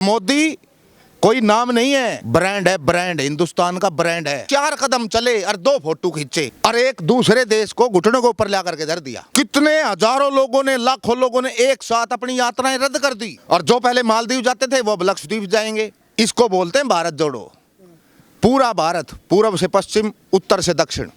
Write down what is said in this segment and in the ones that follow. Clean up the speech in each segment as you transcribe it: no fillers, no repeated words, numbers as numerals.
मोदी कोई नाम नहीं है, ब्रांड है, ब्रांड हिंदुस्तान का ब्रांड है। 4 कदम चले और 2 फोटो खींचे और एक दूसरे देश को घुटनों के ऊपर ला करके धर दिया। कितने हजारों लोगों ने, लाखों लोगों ने एक साथ अपनी यात्राएं रद्द कर दी और जो पहले मालदीव जाते थे वो अब लक्षद्वीप जाएंगे। इसको बोलते हैं भारत जोड़ो। पूरा भारत, पूर्व से पश्चिम, उत्तर से दक्षिण,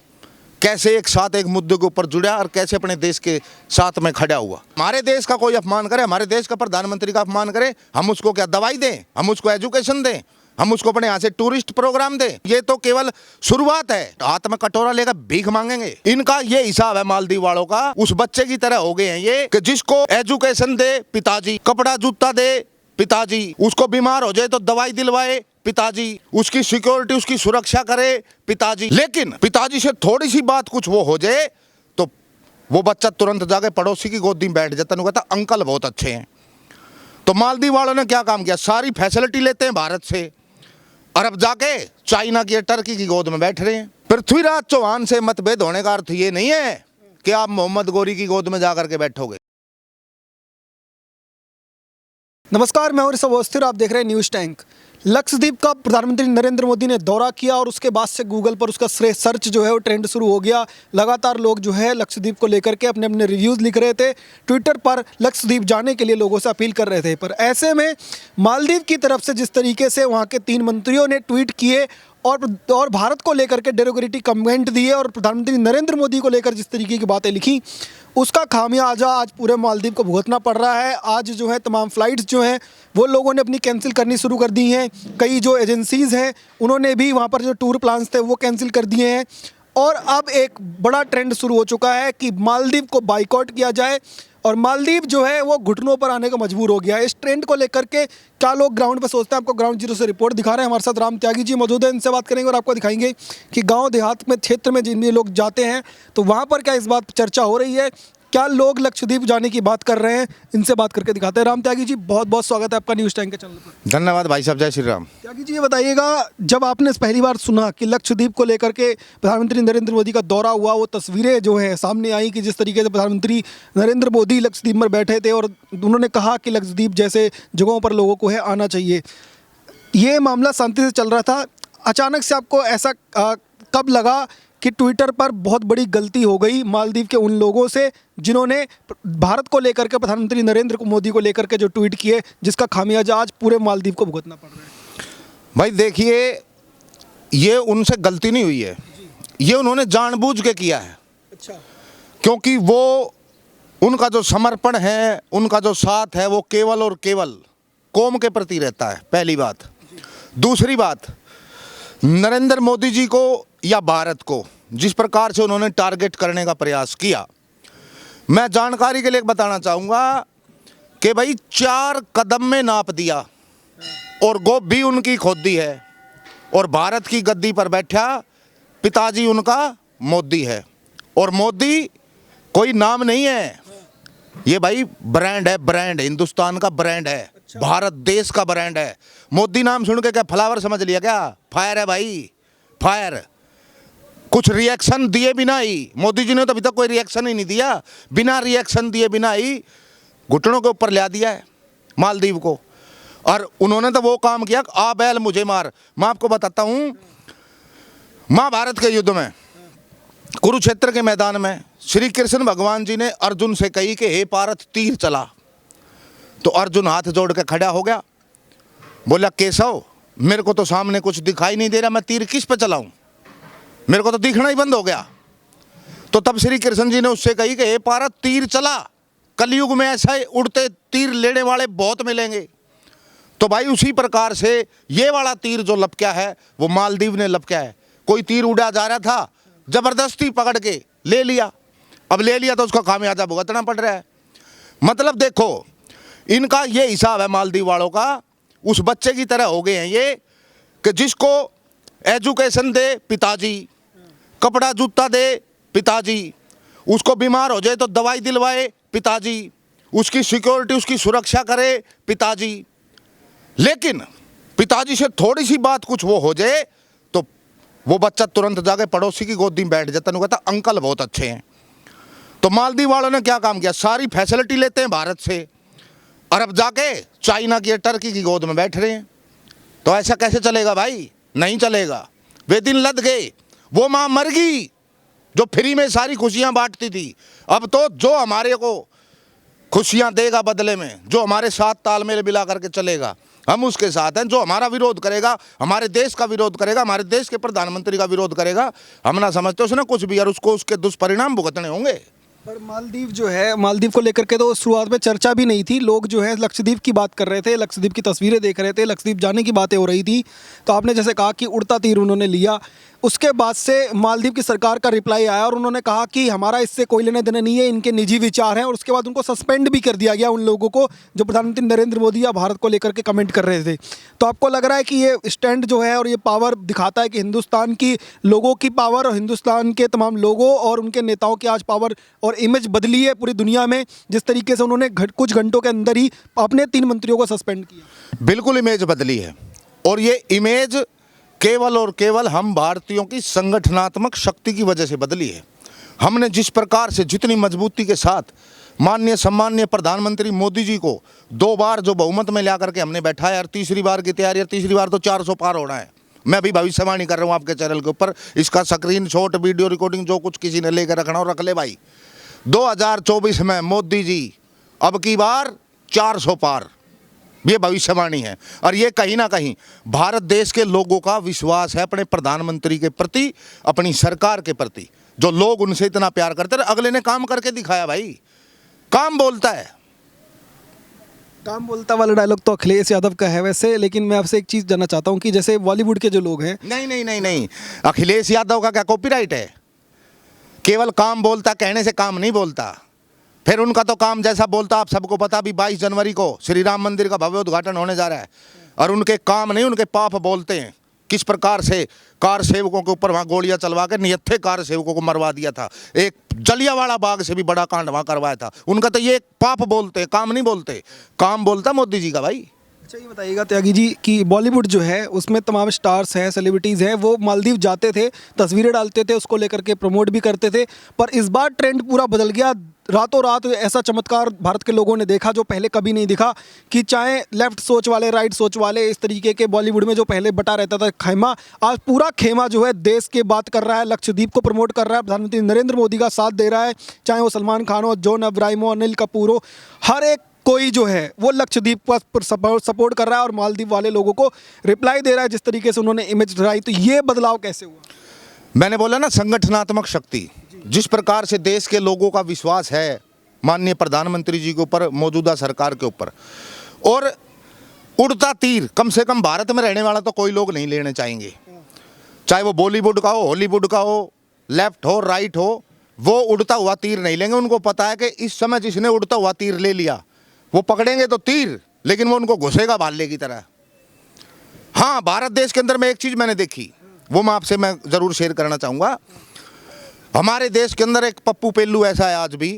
कैसे एक साथ एक मुद्दे के ऊपर जुड़ा और कैसे अपने देश के साथ में खड़ा हुआ। हमारे देश का कोई अपमान करे, हमारे देश का प्रधानमंत्री का अपमान करे, हम उसको क्या दवाई दें, हम उसको एजुकेशन दें, हम उसको अपने यहाँ से टूरिस्ट प्रोग्राम दें? ये तो केवल शुरुआत है। हाथ में कटोरा लेकर भीख मांगेंगे। इनका ये हिसाब है मालदीव वालों का। उस बच्चे की तरह हो गए हैं ये कि जिसको एजुकेशन दे पिताजी, कपड़ा जूता दे पिताजी, उसको बीमार हो जाए तो दवाई दिलवाए पिताजी, उसकी सिक्योरिटी, उसकी सुरक्षा करे पिताजी। लेकिन पिताजी से थोड़ी सी बात कुछ वो हो जाए तो वो बच्चा तुरंत जाके पड़ोसी की गोदी में बैठ जाता है, कहता अंकल बहुत अच्छे हैं। तो मालदीव वालों ने क्या काम किया? सारी फैसिलिटी लेते हैं भारत से और अब जाके चाइना की, टर्की की गोद में बैठ रहे हैं। पृथ्वीराज चौहान से मतभेद होने का अर्थ ये नहीं है कि आप मोहम्मद गोरी की गोद में जाकर के बैठोगे। नमस्कार, मैं हूं ऋषभ अवस्थी और आप देख रहे हैं न्यूज़ टैंक। लक्षद्वीप का प्रधानमंत्री नरेंद्र मोदी ने दौरा किया और उसके बाद से गूगल पर उसका सर्च जो है वो ट्रेंड शुरू हो गया। लगातार लोग जो है लक्षद्वीप को लेकर के अपने अपने रिव्यूज़ लिख रहे थे। ट्विटर पर लक्षद्वीप जाने के लिए लोगों से अपील कर रहे थे। पर ऐसे में मालदीव की तरफ से जिस तरीके से वहाँ के 3 मंत्रियों ने ट्वीट किए और भारत को लेकर के डेरोगेटिव कमेंट दिए और प्रधानमंत्री नरेंद्र मोदी को लेकर जिस तरीके की बातें लिखी, उसका खामियाजा आज पूरे मालदीव को भुगतना पड़ रहा है। आज जो है तमाम फ़्लाइट्स जो हैं वो लोगों ने अपनी कैंसिल करनी शुरू कर दी हैं। कई जो एजेंसीज़ हैं उन्होंने भी वहाँ पर जो टूर प्लान्स थे वो कैंसिल कर दिए हैं और अब एक बड़ा ट्रेंड शुरू हो चुका है कि मालदीव को बाइकआउट किया जाए और मालदीव जो है वो घुटनों पर आने को मजबूर हो गया है। इस ट्रेंड को लेकर के क्या लोग ग्राउंड पर सोचते हैं, आपको ग्राउंड जीरो से रिपोर्ट दिखा रहे हैं। हमारे साथ राम त्यागी जी मौजूद हैं, इनसे बात करेंगे और आपको दिखाएंगे कि गांव देहात में, क्षेत्र में जिन भी लोग जाते हैं तो वहाँ पर क्या इस बात पर चर्चा हो रही है, क्या लोग लक्षद्वीप जाने की बात कर रहे हैं, इनसे बात करके दिखाते हैं। राम त्यागी जी, बहुत बहुत स्वागत है आपका न्यूज़ टैंक के चैनल पर। धन्यवाद भाई साहब, जय श्री राम। त्यागी जी, ये बताइएगा, जब आपने पहली बार सुना कि लक्षद्वीप को लेकर के प्रधानमंत्री नरेंद्र मोदी का दौरा हुआ, वो तस्वीरें जो हैं सामने आई कि जिस तरीके से प्रधानमंत्री नरेंद्र मोदी लक्षद्वीप में बैठे थे और उन्होंने कहा कि लक्षद्वीप जैसे जगहों पर लोगों को है आना चाहिए, ये मामला शांति से चल रहा था। अचानक से आपको ऐसा कब लगा कि ट्विटर पर बहुत बड़ी गलती हो गई मालदीव के उन लोगों से जिन्होंने भारत को लेकर के, प्रधानमंत्री नरेंद्र मोदी को लेकर के जो ट्वीट किए, जिसका खामियाजा आज पूरे मालदीव को भुगतना पड़ रहा है? भाई देखिए, ये उनसे गलती नहीं हुई है, ये उन्होंने जानबूझ के किया है। अच्छा। क्योंकि वो, उनका जो समर्पण है, उनका जो साथ है, वो केवल और केवल कौम के प्रति रहता है, पहली बात। दूसरी बात, नरेंद्र मोदी जी को या भारत को जिस प्रकार से उन्होंने टारगेट करने का प्रयास किया, मैं जानकारी के लिए बताना चाहूँगा कि भाई 4 कदम में नाप दिया और गोभी उनकी खोदी है और भारत की गद्दी पर बैठा पिताजी उनका मोदी है। और मोदी कोई नाम नहीं है, ये भाई ब्रांड है, ब्रांड हिंदुस्तान का ब्रांड है। अच्छा। भारत देश का ब्रांड है। मोदी नाम सुन के क्या फ्लावर समझ लिया क्या? फायर है भाई, फायर। कुछ रिएक्शन दिए बिना ही, मोदी जी ने तो अभी तक कोई रिएक्शन ही नहीं दिया, बिना रिएक्शन दिए बिना ही घुटनों के ऊपर ला दिया है मालदीव को। और उन्होंने तो वो काम किया, आ बैल मुझे मार। मैं आपको बताता हूँ, महाभारत के युद्ध में, कुरुक्षेत्र के मैदान में श्री कृष्ण भगवान जी ने अर्जुन से कही कि हे पार्थ, तीर चला। तो अर्जुन हाथ जोड़ के खड़ा हो गया, बोला केशव, मेरे को तो सामने कुछ दिखाई नहीं दे रहा, मैं तीर किस पे चलाऊं, मेरे को तो दिखना ही बंद हो गया। तो तब श्री कृष्ण जी ने उससे कही कि हे पार्थ, तीर चला, कलयुग में ऐसा उड़ते तीर लेने वाले बहुत मिलेंगे। तो भाई उसी प्रकार से ये वाला तीर जो लपका है वो मालदीव ने लपका है। कोई तीर उड़ा जा रहा था, जबरदस्ती पकड़ के ले लिया। अब ले लिया तो उसका खामियाजा भुगतना पड़ रहा है। मतलब देखो, इनका ये हिसाब है मालदीव वालों का। उस बच्चे की तरह हो गए हैं ये कि जिसको एजुकेशन दे पिताजी, कपड़ा जूता दे पिताजी, उसको बीमार हो जाए तो दवाई दिलवाए पिताजी, उसकी सिक्योरिटी, उसकी सुरक्षा करे पिताजी। लेकिन पिताजी से थोड़ी सी बात कुछ वो हो जाए तो वो बच्चा तुरंत जाके पड़ोसी की गोदी में बैठ जाता है, कहता अंकल बहुत अच्छे हैं। तो मालदीव वालों ने क्या काम किया? सारी फैसिलिटी लेते हैं भारत से और अब जाके चाइना की टर्की की गोद में बैठ रहे हैं। तो ऐसा कैसे चलेगा भाई? नहीं चलेगा। वे दिन लद गए। वो माँ मर गई जो फ्री में सारी खुशियां बांटती थी। अब तो जो हमारे को खुशियां देगा बदले में, जो हमारे साथ तालमेल मिला करके चलेगा, हम उसके साथ हैं। जो हमारा विरोध करेगा, हमारे देश का विरोध करेगा, हमारे देश के प्रधानमंत्री का विरोध करेगा, हम ना समझते उसने कुछ भी, और उसको उसके दुष्परिणाम भुगतने होंगे। पर मालदीव जो है, मालदीव को लेकर के तो शुरुआत में चर्चा भी नहीं थी। लोग जो है लक्षद्वीप की बात कर रहे थे, लक्षद्वीप की तस्वीरें देख रहे थे, लक्षद्वीप जाने की बातें हो रही थी। तो आपने जैसे कहा कि उड़ता तीर उन्होंने लिया, उसके बाद से मालदीव की सरकार का रिप्लाई आया और उन्होंने कहा कि हमारा इससे कोई लेने देने नहीं है, इनके निजी विचार हैं। और उसके बाद उनको सस्पेंड भी कर दिया गया, उन लोगों को जो प्रधानमंत्री नरेंद्र मोदी या भारत को लेकर के कमेंट कर रहे थे। तो आपको लग रहा है कि ये स्टैंड जो है और ये पावर दिखाता है कि हिंदुस्तान की लोगों की पावर और हिंदुस्तान के तमाम लोगों और उनके नेताओं की आज पावर और इमेज बदली है पूरी दुनिया में, जिस तरीके से उन्होंने कुछ घंटों के अंदर ही अपने 3 मंत्रियों को सस्पेंड किया? बिल्कुल इमेज बदली है, और ये इमेज केवल और केवल हम भारतीयों की संगठनात्मक शक्ति की वजह से बदली है। हमने जिस प्रकार से, जितनी मजबूती के साथ माननीय सम्माननीय प्रधानमंत्री मोदी जी को 2 बार जो बहुमत में ला करके हमने बैठाया, और तीसरी बार की तैयारी, और तीसरी बार तो 400 पार होना है। मैं अभी भविष्यवाणी कर रहा हूँ आपके चैनल के ऊपर, इसका स्क्रीनशॉट, वीडियो रिकॉर्डिंग जो कुछ किसी ने लेकर रखना हो रख ले भाई। 2024 में मोदी जी अब की बार 400 पार, ये भविष्यवाणी है। और ये कहीं ना कहीं भारत देश के लोगों का विश्वास है अपने प्रधानमंत्री के प्रति, अपनी सरकार के प्रति, जो लोग उनसे इतना प्यार करते रहे। अगले ने काम करके दिखाया भाई, काम बोलता है। काम बोलता वाला डायलॉग तो अखिलेश यादव का है वैसे, लेकिन मैं आपसे एक चीज़ जानना चाहता हूँ कि जैसे बॉलीवुड के जो लोग हैं। नहीं नहीं नहीं नहीं, अखिलेश यादव का क्या कॉपीराइट है? केवल काम बोलता, कहने से काम नहीं बोलता। फिर उनका तो काम जैसा बोलता, आप सबको पता, भी 22 जनवरी को श्री राम मंदिर का भव्य उद्घाटन होने जा रहा है, और उनके काम नहीं, उनके पाप बोलते हैं। किस प्रकार से कार सेवकों के ऊपर वहाँ गोलियां चलवा के निहत्थे कार सेवकों को मरवा दिया था, एक जलियांवाला बाग से भी बड़ा कांड वहाँ करवाया था। उनका तो ये पाप बोलते हैं, काम नहीं बोलते। काम बोलता मोदी जी का भाई। अच्छा, ये बताइएगा त्यागी जी कि बॉलीवुड जो है उसमें तमाम स्टार्स हैं, सेलिब्रिटीज़ हैं, वो मालदीव जाते थे, तस्वीरें डालते थे, उसको लेकर के प्रमोट भी करते थे। पर इस बार ट्रेंड पूरा बदल गया। रातों रात ऐसा चमत्कार भारत के लोगों ने देखा जो पहले कभी नहीं दिखा, कि चाहे लेफ्ट सोच वाले, राइट सोच वाले, इस तरीके के बॉलीवुड में जो पहले बटा रहता था खेमा, आज पूरा खेमा जो है देश की बात कर रहा है, लक्षद्वीप को प्रमोट कर रहा है, प्रधानमंत्री नरेंद्र मोदी का साथ दे रहा है। चाहे वो सलमान खान हो, जॉन अब्राहिम हो, अनिल कपूर हो, हर एक कोई जो है वो लक्षद्वीप पर सपोर्ट कर रहा है और मालदीव वाले लोगों को रिप्लाई दे रहा है जिस तरीके से उन्होंने इमेज दिखाई। तो ये बदलाव कैसे हुआ? मैंने बोला ना, संगठनात्मक शक्ति। जिस प्रकार से देश के लोगों का विश्वास है माननीय प्रधानमंत्री जी के ऊपर, मौजूदा सरकार के ऊपर, और उड़ता तीर कम से कम भारत में रहने वाला तो कोई लोग नहीं लेने चाहेंगे। चाहे वो बॉलीवुड का हो, हॉलीवुड का हो, लेफ्ट हो, राइट हो, वो उड़ता हुआ तीर नहीं लेंगे। उनको पता है कि इस समय जिसने उड़ता हुआ तीर ले लिया, वो पकड़ेंगे तो तीर, लेकिन वो उनको घुसेगा भाले की तरह। हाँ, भारत देश के अंदर में एक चीज़ मैंने देखी, वो मैं ज़रूर शेयर करना चाहूँगा। हमारे देश के अंदर एक पप्पू पेल्लू ऐसा है आज भी,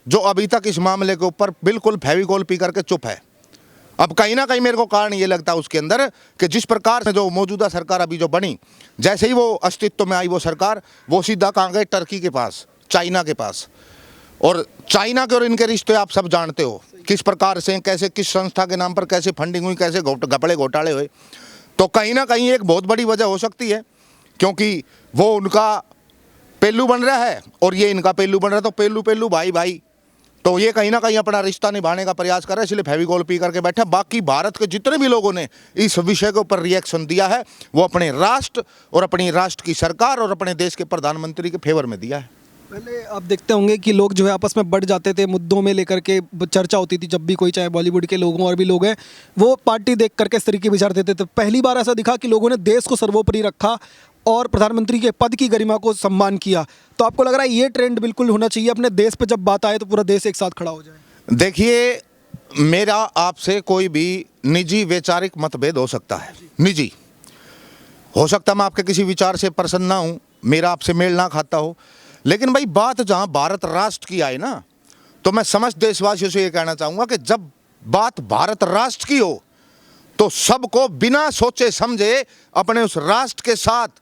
जो अभी तक इस मामले के ऊपर बिल्कुल फेविकोल पी करके चुप है। अब कहीं ना कहीं मेरे को कारण ये लगता है उसके अंदर कि जिस प्रकार से जो मौजूदा सरकार अभी जो बनी, जैसे ही वो अस्तित्व में आई वो सरकार, वो सीधा कहाँ गए? टर्की के पास, चाइना के पास। और चाइना के और इनके रिश्ते आप सब जानते हो किस प्रकार से, कैसे, किस संस्था के नाम पर कैसे फंडिंग हुई, कैसे घपड़े घोटाले हुए। तो कहीं ना कहीं एक बहुत बड़ी वजह हो सकती है, क्योंकि वो उनका पेल्लू बन रहा है और ये इनका पेल्लू बन रहा है। तो पेल्लू पेल्लू भाई भाई, तो ये कहीं ना कहीं अपना रिश्ता निभाने का प्रयास कर रहे हैं, इसलिए फेविकोल पी करके बैठे। बाकी भारत के जितने भी लोगों ने इस विषय के ऊपर रिएक्शन दिया है, वो अपने राष्ट्र और अपनी राष्ट्र की सरकार और अपने देश के प्रधानमंत्री के फेवर में दिया है। पहले आप देखते होंगे कि लोग जो है आपस में बढ़ जाते थे, मुद्दों में लेकर के चर्चा होती थी। जब भी कोई, चाहे बॉलीवुड के लोग हों और भी लोग हैं, वो पार्टी देख करके इस तरीके विचार देते थे। पहली बार ऐसा दिखा कि लोगों ने देश को सर्वोपरि रखा और प्रधानमंत्री के पद की गरिमा को सम्मान किया। तो आपको लग रहा है ये ट्रेंड बिल्कुल होना चाहिए, अपने देश पे जब बात आए तो पूरा देश एक साथ खड़ा हो जाए? देखिए, मेरा आपसे कोई भी निजी वैचारिक मतभेद हो सकता है, निजी हो सकता है, मैं आपके किसी विचार से प्रसन्न ना हूँ, मेरा आपसे मेल ना खाता हो, लेकिन भाई बात जहाँ भारत राष्ट्र की आए ना, तो मैं समस्त देशवासियों से ये कहना चाहूँगा कि जब बात भारत राष्ट्र की हो तो सबको बिना सोचे समझे अपने उस राष्ट्र के साथ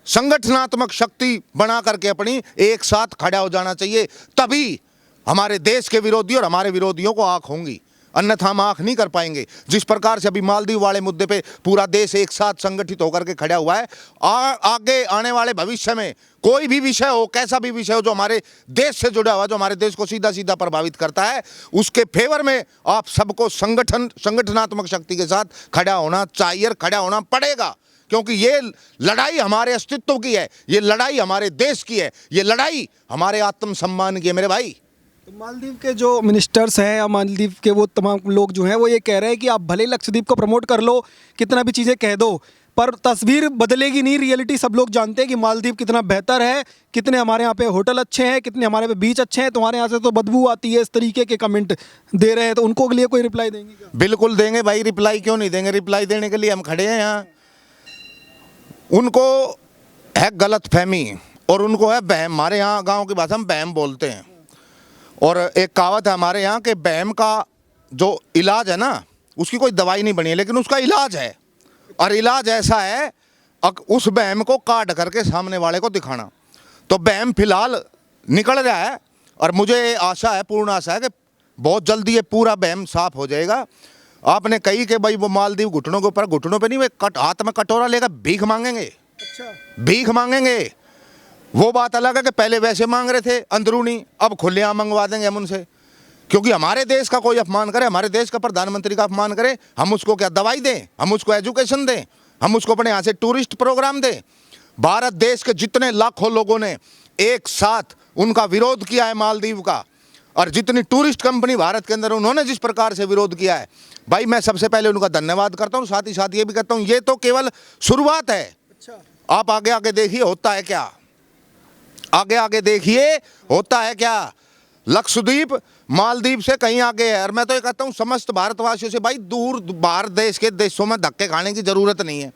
संगठनात्मक शक्ति बना करके अपनी एक साथ खड़ा हो जाना चाहिए। तभी हमारे देश के विरोधी और हमारे विरोधियों को आंख होंगी। अन्यथा हम आंख नहीं कर पाएंगे। जिस प्रकार से अभी मालदीव वाले मुद्दे पे पूरा देश एक साथ संगठित होकर के खड़ा हुआ है, आगे आने वाले भविष्य में कोई भी विषय हो, कैसा भी विषय हो जो हमारे देश से जुड़ा हुआ, जो हमारे देश को सीधा सीधा प्रभावित करता है, उसके फेवर में आप सबको संगठनात्मक शक्ति के साथ खड़ा होना चाहिए और खड़ा होना पड़ेगा। क्योंकि ये लड़ाई हमारे अस्तित्व की है, ये लड़ाई हमारे देश की है, ये लड़ाई हमारे आत्मसम्मान की है मेरे भाई। तो मालदीव के जो मिनिस्टर्स हैं या मालदीव के वो तमाम लोग जो हैं वो ये कह रहे हैं कि आप भले लक्षद्वीप को प्रमोट कर लो, कितना भी चीज़ें कह दो, पर तस्वीर बदलेगी नहीं। रियलिटी सब लोग जानते हैं कि मालदीव कितना बेहतर है, कितने हमारे यहाँ पे होटल अच्छे हैं, कितने हमारे पे बीच अच्छे हैं, तुम्हारे यहाँ से तो बदबू आती है। इस तरीके के कमेंट दे रहे हैं, तो उनको के लिए कोई रिप्लाई देंगे क्या? बिल्कुल देंगे भाई, रिप्लाई क्यों नहीं देंगे, रिप्लाई देने के लिए हम खड़े हैं यहाँ। उनको है गलत फहमी और उनको है बहम। हमारे यहाँ गाँव की भाषा में बहम बोलते हैं, और एक कहावत है हमारे यहाँ के बहम का जो इलाज है ना, उसकी कोई दवाई नहीं बनी है, लेकिन उसका इलाज है। और इलाज ऐसा है उस बहम को काट करके सामने वाले को दिखाना। तो बहम फिलहाल निकल रहा है और मुझे आशा है, पूर्ण आशा है कि बहुत जल्दी ये पूरा बहम साफ हो जाएगा। आपने कही कि भाई वो मालदीव घुटनों के ऊपर, घुटनों पे नहीं, वे हाथ में कटोरा लेकर भीख मांगेंगे। अच्छा, भीख मांगेंगे। वो बात अलग है कि पहले वैसे मांग रहे थे अंदरूनी, अब खुलेआम मंगवा देंगे हम उनसे। क्योंकि हमारे देश का कोई अपमान करे, हमारे देश का प्रधानमंत्री का अपमान करे, हम उसको क्या दवाई दें, हम उसको एजुकेशन दें, हम उसको अपने यहाँ से टूरिस्ट प्रोग्राम दें? भारत देश के जितने लाखों लोगों ने एक साथ उनका विरोध किया है मालदीव का, और जितनी टूरिस्ट कंपनी भारत के अंदर उन्होंने जिस प्रकार से विरोध किया है, भाई मैं सबसे पहले उनका धन्यवाद करता हूँ। साथ ही साथ ये भी कहता हूँ, ये तो केवल शुरुआत है। अच्छा, आप आगे आगे देखिए होता है क्या, आगे आगे देखिए होता है क्या। लक्षद्वीप मालदीव से कहीं आगे है। और मैं तो ये कहता हूँ समस्त भारतवासियों से, भाई दूर बाहर देश के देशों में धक्के खाने की ज़रूरत नहीं है।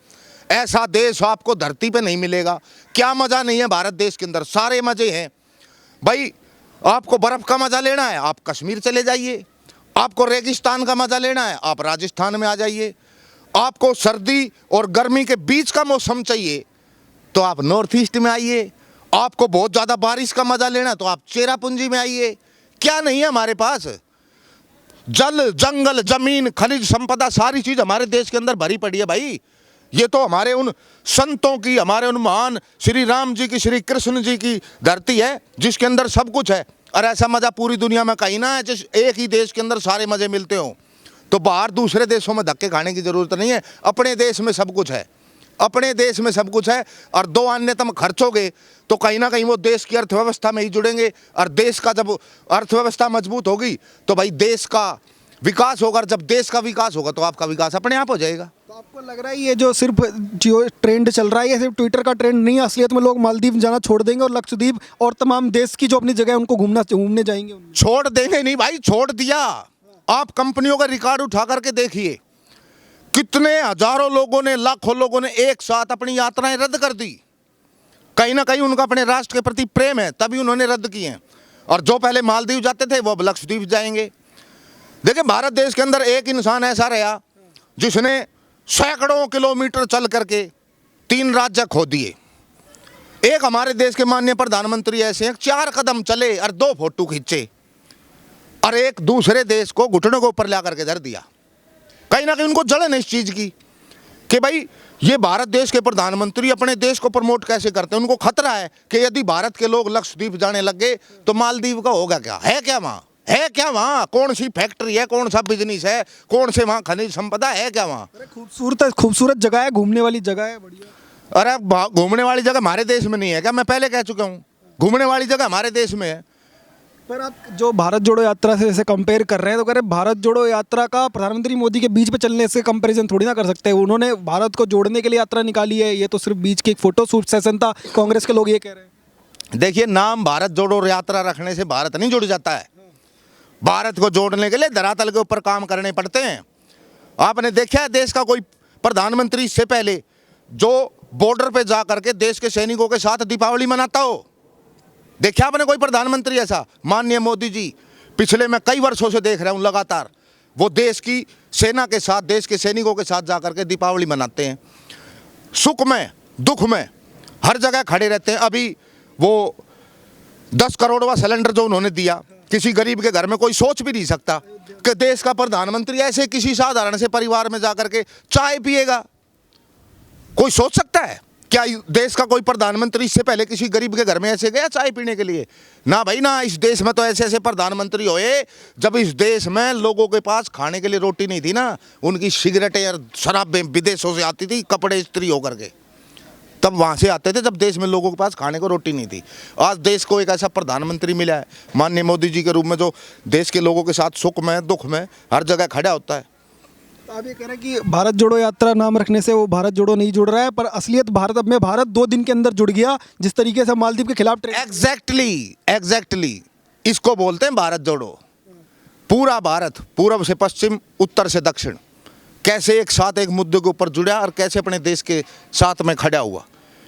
ऐसा देश आपको धरती पे नहीं मिलेगा। क्या मज़ा नहीं है भारत देश के अंदर, सारे मज़े हैं भाई। आपको बर्फ़ का मज़ा लेना है, आप कश्मीर चले जाइए। आपको रेगिस्तान का मज़ा लेना है, आप राजस्थान में आ जाइए। आपको सर्दी और गर्मी के बीच का मौसम चाहिए तो आप नॉर्थ ईस्ट में आइए। आपको बहुत ज़्यादा बारिश का मज़ा लेना है तो आप चेरापूंजी में आइए। क्या नहीं है हमारे पास? जल, जंगल, जमीन, खनिज संपदा, सारी चीज़ हमारे देश के अंदर भरी पड़ी है भाई। ये तो हमारे उन संतों की, हमारे उन महान श्री राम जी की, श्री कृष्ण जी की धरती है जिसके अंदर सब कुछ है। और ऐसा मज़ा पूरी दुनिया में कहीं ना है जिस एक ही देश के अंदर सारे मज़े मिलते हों। तो बाहर दूसरे देशों में धक्के खाने की ज़रूरत नहीं है। अपने देश में सब कुछ है, अपने देश में सब कुछ है। और दो अन्यतम खर्चोगे तो कहीं ना कहीं वो देश की अर्थव्यवस्था में ही जुड़ेंगे। और देश का जब अर्थव्यवस्था मजबूत होगी तो भाई देश का विकास होगा। और जब देश का विकास होगा तो आपका विकास अपने आप हो जाएगा। तो आपको लग रहा है ये जो सिर्फ जो ट्रेंड चल रहा है, ये सिर्फ ट्विटर का ट्रेंड नहीं, असलियत में लोग मालदीव जाना छोड़ देंगे और लक्षद्वीप और तमाम देश की जो अपनी जगह है उनको घूमने जाएंगे उनमें? छोड़ देंगे नहीं भाई, छोड़ दिया। आप कंपनियों का रिकॉर्ड उठा करके देखिए, कितने हजारों लोगों ने, लाखों लोगों ने एक साथ अपनी यात्राएं रद्द कर दी। कहीं ना कहीं उनका अपने राष्ट्र के प्रति प्रेम है, तभी उन्होंने रद्द किए हैं। और जो पहले मालदीव जाते थे वो अब लक्षद्वीप जाएंगे। देखिए भारत देश के अंदर एक इंसान ऐसा रहा जिसने सैकड़ों किलोमीटर चल करके 3 राज्य खो दिए। एक हमारे देश के माननीय प्रधानमंत्री ऐसे हैं, 4 कदम चले और 2 फोटो खींचे और एक दूसरे देश को घुटनों के ऊपर ला करके धर दिया। कहीं ना कहीं उनको जलन है इस चीज़ की कि भाई ये भारत देश के प्रधानमंत्री अपने देश को प्रमोट कैसे करते हैं। उनको खतरा है कि यदि भारत के लोग लक्षद्वीप जाने लग गए तो मालदीव का होगा क्या, है क्या वहाँ, है क्या वहाँ, कौन सी फैक्ट्री है, कौन सा बिजनेस है, कौन से वहाँ खनिज संपदा है क्या वहाँ? अरे खूबसूरत जगह है, घूमने वाली जगह है, बढ़िया। अरे घूमने वाली जगह हमारे देश में नहीं है क्या? मैं पहले कह चुका हूँ, घूमने वाली जगह हमारे देश में है। पर आप जो भारत जोड़ो यात्रा से जैसे कंपेयर कर रहे हैं, तो कह रहे हैं भारत जोड़ो यात्रा का प्रधानमंत्री मोदी के बीच पे चलने से कंपैरिजन थोड़ी ना कर सकते हैं। उन्होंने भारत को जोड़ने के लिए यात्रा निकाली है, ये तो सिर्फ बीच की एक फोटो शूट सेशन था। कांग्रेस के लोग ये कह रहे हैं। देखिए नाम भारत जोड़ो यात्रा रखने से भारत नहीं जुड़ जाता है। भारत को जोड़ने के लिए धरातल के ऊपर काम करने पड़ते हैं। आपने देखा है देश का कोई प्रधानमंत्री इससे पहले जो बॉर्डर पे जा करके देश के सैनिकों के साथ दीपावली मनाता हो? देखा आपने कोई प्रधानमंत्री ऐसा? माननीय मोदी जी पिछले मैं कई वर्षों से देख रहा हूँ लगातार वो देश की सेना के साथ, देश के सैनिकों के साथ जा करके दीपावली मनाते हैं। सुख में दुख में हर जगह खड़े रहते हैं। अभी वो 10 करोड़वा सिलेंडर जो उन्होंने दिया किसी गरीब के घर में कोई सोच भी नहीं सकता कि देश का प्रधानमंत्री ऐसे किसी साधारण से परिवार में जाकर के चाय पिएगा। कोई सोच सकता है क्या देश का कोई प्रधानमंत्री इससे पहले किसी गरीब के घर में ऐसे गया चाय पीने के लिए? ना भाई ना। इस देश में तो ऐसे ऐसे प्रधानमंत्री होए जब इस देश में लोगों के पास खाने के लिए रोटी नहीं थी ना, उनकी सिगरेटें और शराबें विदेशों से आती थी, कपड़े इस्त्री होकर के तब वहाँ से आते थे, जब देश में लोगों के पास खाने को रोटी नहीं थी। आज देश को एक ऐसा प्रधानमंत्री मिला है माननीय मोदी जी के रूप में, जो देश के लोगों के साथ सुख में दुख में हर जगह खड़ा होता है। तो आप ये कह रहे हैं कि भारत जोड़ो यात्रा नाम रखने से वो भारत जोड़ो नहीं जुड़ रहा है, पर असलियत भारत में भारत 2 दिन के अंदर जुड़ गया, जिस तरीके से मालदीव के खिलाफ एग्जैक्टली इसको बोलते हैं भारत जोड़ो। पूरा भारत पूर्व से पश्चिम उत्तर से दक्षिण कैसे एक साथ एक मुद्दे के ऊपर जुड़ा और कैसे अपने देश के साथ में खड़ा हुआ,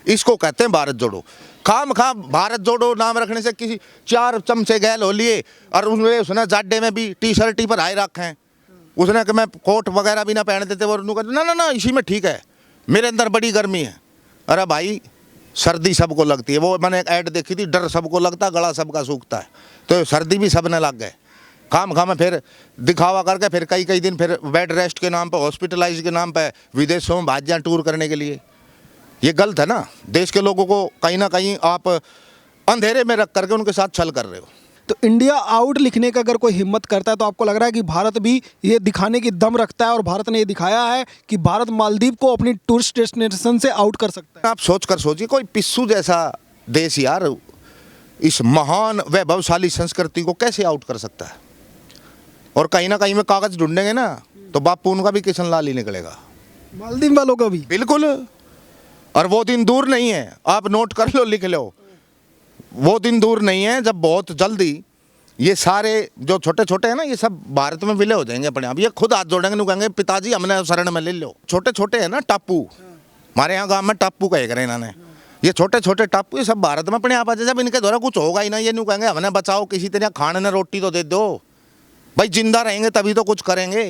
इसको कहते हैं भारत जोड़ो। खाम भारत जोड़ो नाम रखने से किसी 4 चमचे गैल हो लिए और उसने जाड्डे में भी टी शर्ट ही पर आए रखे हैं, उसने कि मैं कोट वगैरह भी ना पहन देते और ना ना इसी में ठीक है, मेरे अंदर बड़ी गर्मी है। अरे भाई सर्दी सबको लगती है, वो मैंने एक ऐड देखी थी, डर सबको लगता गला सबका सूखता है, तो सर्दी भी सबने लग गए। खाम फिर दिखावा करके फिर कई दिन फिर बेड रेस्ट के नाम पर हॉस्पिटलाइज के नाम पर विदेशों में भाग जाए टूर करने के लिए। ये गलत है ना। देश के लोगों को कहीं ना कहीं आप अंधेरे में रख करके उनके साथ छल कर रहे हो। तो इंडिया आउट लिखने का अगर कोई हिम्मत करता है तो आपको लग रहा है कि भारत भी ये दिखाने की दम रखता है और भारत ने ये दिखाया है कि भारत मालदीव को अपनी टूरिस्ट डेस्टिनेशन से आउट कर सकता है? आप सोचिए कोई पिस्सू जैसा देश यार इस महान वैभवशाली संस्कृति को कैसे आउट कर सकता है? और कहीं ना कहीं में कागज ढूंढेंगे ना तो बापू उनका भी किशन लाल ही निकलेगा, मालदीव वालों का भी। बिल्कुल। और वो दिन दूर नहीं है, आप नोट कर लो, लिख लो, वो दिन दूर नहीं है जब बहुत जल्दी ये सारे जो छोटे छोटे हैं ना, ये सब भारत में विलय हो जाएंगे अपने आप। ये खुद हाथ जोड़ेंगे, नहीं कहेंगे पिताजी हमने शरण में ले लो। छोटे छोटे हैं ना टापू, हमारे यहाँ गांव में टापू कहे करें इन्होंने, ये छोटे छोटे टापू ये सब भारत में अपने आप आ जाए। जब इनके द्वारा कुछ होगा ही ना, ये नहीं कहेंगे हमने बचाओ, किसी तरह खाने ने रोटी तो दे दो भाई, जिंदा रहेंगे तभी तो कुछ करेंगे।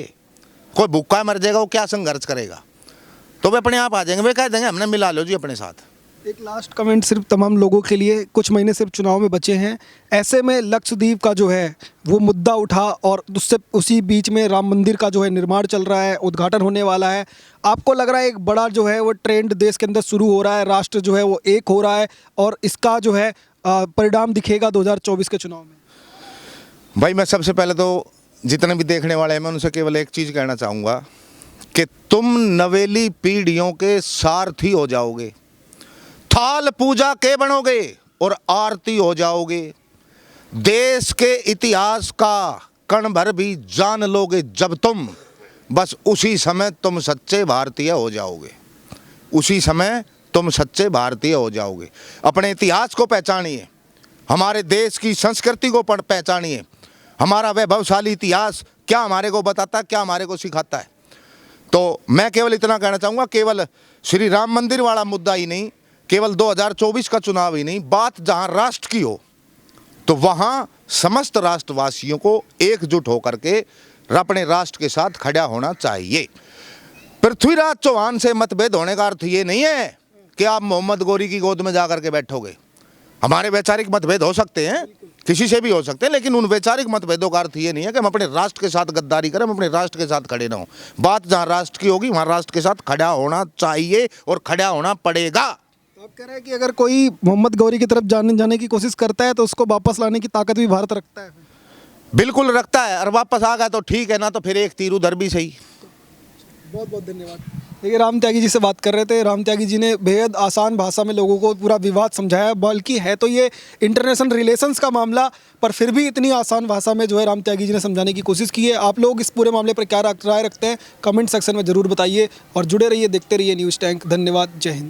कोई भूखा मर जाएगा वो क्या संघर्ष करेगा? तो वे अपने आप आ जाएंगे, वे कह देंगे हमने मिला लो जी अपने साथ। एक लास्ट कमेंट सिर्फ तमाम लोगों के लिए, कुछ महीने सिर्फ चुनाव में बचे हैं, ऐसे में लक्षद्वीप का जो है वो मुद्दा उठा और उससे उसी बीच में राम मंदिर का जो है निर्माण चल रहा है, उद्घाटन होने वाला है। आपको लग रहा है एक बड़ा जो है वो ट्रेंड देश के अंदर शुरू हो रहा है, राष्ट्र जो है वो एक हो रहा है और इसका जो है परिणाम दिखेगा 2024 के चुनाव में? भाई मैं सबसे पहले तो जितने भी देखने वाले हैं मैं उनसे केवल एक चीज़ कहना चाहूँगा कि तुम नवेली पीढ़ियों के सारथी हो जाओगे, थाल पूजा के बनोगे और आरती हो जाओगे। देश के इतिहास का कण भर भी जान लोगे जब तुम, बस उसी समय तुम सच्चे भारतीय हो जाओगे, उसी समय तुम सच्चे भारतीय हो जाओगे। अपने इतिहास को पहचानिए, हमारे देश की संस्कृति को पहचानिए, हमारा वैभवशाली इतिहास क्या हमारे को बताता है, क्या हमारे को सिखाता है। तो मैं केवल इतना कहना चाहूँगा, केवल श्री राम मंदिर वाला मुद्दा ही नहीं, केवल 2024 का चुनाव ही नहीं, बात जहाँ राष्ट्र की हो तो वहाँ समस्त राष्ट्रवासियों को एकजुट होकर के अपने राष्ट्र के साथ खड़ा होना चाहिए। पृथ्वीराज चौहान से मतभेद होने का अर्थ ये नहीं है कि आप मोहम्मद गोरी की गोद में जा कर के बैठोगे। हमारे वैचारिक मतभेद हो सकते हैं, किसी से भी हो सकते हैं, लेकिन उन वैचारिक मतभेदों का अर्थ ये नहीं है कि हम अपने राष्ट्र के साथ गद्दारी करें, हम अपने राष्ट्र के साथ खड़े ना हो। बात जहाँ राष्ट्र की होगी वहाँ राष्ट्र के साथ खड़ा होना चाहिए और खड़ा होना पड़ेगा। आप कह रहे हैं कि अगर कोई मोहम्मद गौरी की तरफ जाने की कोशिश करता है तो उसको वापस लाने की ताकत भी भारत रखता है? बिल्कुल रखता है, और वापस आ गया तो ठीक है, ना तो फिर एक तीर उधर भी सही। बहुत बहुत धन्यवाद। देखिए राम त्यागी जी से बात कर रहे थे। राम त्यागी जी ने बेहद आसान भाषा में लोगों को पूरा विवाद समझाया, बल्कि है तो ये इंटरनेशनल रिलेशंस का मामला, पर फिर भी इतनी आसान भाषा में जो है राम त्यागी जी ने समझाने की कोशिश की है। आप लोग इस पूरे मामले पर क्या राय रखते हैं कमेंट सेक्शन में ज़रूर बताइए और जुड़े रहिए, देखते रहिए न्यूज़ टैंक। धन्यवाद, जय हिंद।